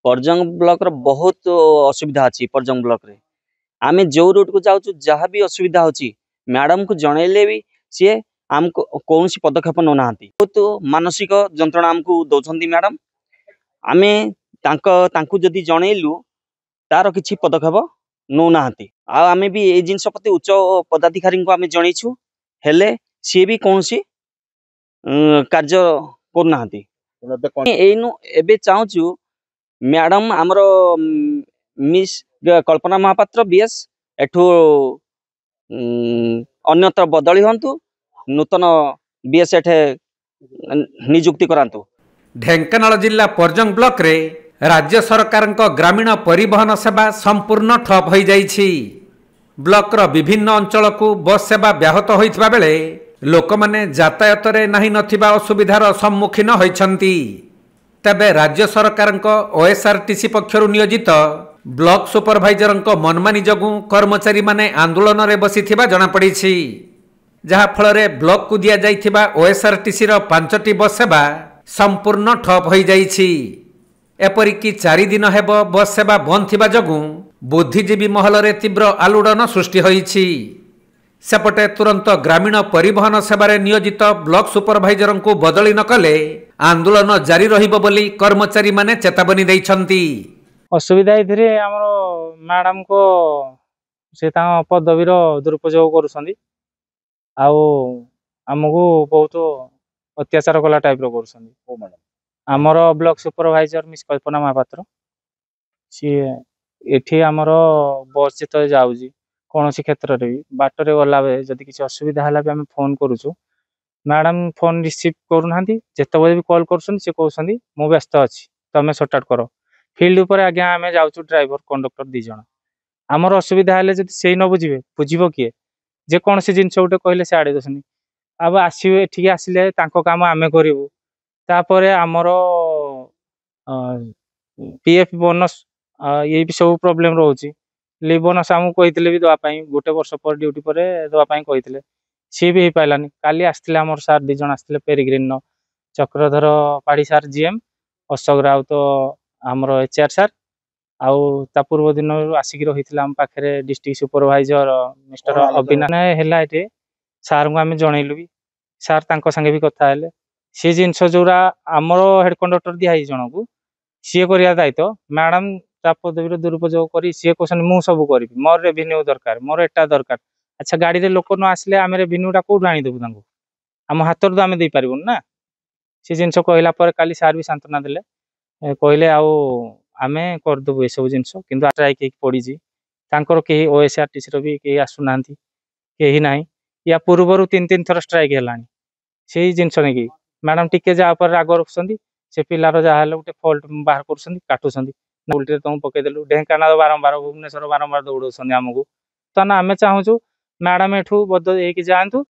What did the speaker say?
Parjang block रो बहुत असुविधा अच्छी। परजंग ब्लॉक रे आमे जो रूट को जाऊँ जहाँ भी असुविधा होची मैडम को जनइले भी सी आमको कौन पदक्षेप नौ ना बहुत मानसिक जंत्रणा आमको दौरान मैडम आमे तांको जदि जनइलु तार किछि पदक्षेप नौ ना आमे भी ए जिनस प्रति उच्च पदाधिकारी को आमे जनइछु हेले सी भी कौन कार्य करना एनु एबे चाहूँ मैडम आमर मिस कल्पना महापात्र बीएस एठू अन्यत्र बदली हंतु नूतन बीएस एठे नियुक्ति करांतु। ढेंकानाल जिला परजंग ब्लॉक रे राज्य सरकार ग्रामीण परिवहन सेवा संपूर्ण ठप हो जाइछि। ब्लॉक रो विभिन्न अंचल को बस सेवा व्याहत होइतबा बेले लोक माने यातायात रे नाही नथिबा असुविधार सम्मुखीन होइछंती। तबे राज्य सरकार ओएसआरटीसी पक्षरु नियोजित ब्लॉक सुपरवाइजर मनमानी जगू कर्मचारी माने आंदोलन रे बसिथिबा जणा पड़िछि। जहा फल ब्लॉक को दिया जाइथिबा ओएसआरटीसी रो 5टी बस सेवा संपूर्ण ठप हो जाइछि। एपरिकी 4 दिन हेब बस सेवा बंद थिबा जगू बुद्धिजीवी महल रे तीव्र आलोड़न सृष्टि होइछि। सेपटे तुरंत ग्रामीण परिवहन सेवारे नियोजित ब्लॉक सुपरवाइजर को बदली न कले आंदोलन जारी रहिबो बोली कर्मचारी माने चेतावनी दैछंती। असुविधा इधरे हमर मैडम को से ता पदवीर दुरुपयोग करूछंदी आउ हमको बहुत अत्याचार कला टाइप रो करूछंदी। ओ मैडम हमर ब्लॉक सुपरवाइजर मिस कल्पना महापात्र सी एठी हमर बस जेत जाउजी कौन क्षेत्र रे बाटर गला बेले जदि किसी असुविधा है आम फोन करुचु मैडम फोन रिसीव करूना जिते भी कॉल कर मु व्यस्त अच्छी तुम सर्ट आउट कर फिल्ड उपर आज्ञा आम जाऊँ ड्राइवर कंडक्टर 2 जन आमर असुविधा है जब से न बुझे बुझब किए जेकोसी जिन गोटे कहले से आड़े दसनी अब आसवे एठिक आसिले काम आम करूँ तापर आमर पीएफ बोनस ये भी सब प्रोब्लेम रोचे लिव बोनस आमको कहते भी दवाई गोटे वर्ष पर ड्यूटी पर दवाई कहते सी भी हो पारानी काली आसते आम सार 2 जन आसते पेरिग्रीन चक्रधर पाड़ी सार जीएम अशोक राउत तो आमर एचआर सार आउ ता पूर्व दिन आसिक रही आम पाखे डिस्ट्रिक्ट सुपरवाइजर मिस्टर अविनाश है सार को आम जनइलु भी सार संगे भी कथा है सी जिनस जोरा आमर हेड कंडक्टर दिखाई जन को सी कर दायित्व मैडम पदवी दुरुपयोग कर सी कहते मुझे सब करी मोर रेवेन्यू दरकार मोर एटा दरकार अच्छा गाड़ी रे लोक न आसिले आम रेवेन्यूटा कौटू आनीदेबू आम हाथ तो आम दे पारूँ ना सी जिन कहला काली सार भी सांत्वना देले कहले आम करदेबू ये सब जिनस कि स्ट्राइक पड़ी कहीं ओएसआरटीसी भी कहीं आसुना कहीं ना या पूर्वर 3 थर स्ट्राइक है से जिनस नहीं मैडम टिके जहाँ राग रखुच्च से पिलार जहाँ गोटे फल्ट बाहर कर उल्टे तुम पकईदेलु ढेंकानाल बारंबार भुवनेश्वर बारंबार दौड़ आमको तो आम चाहूँ मैडम एठू बदल जातु।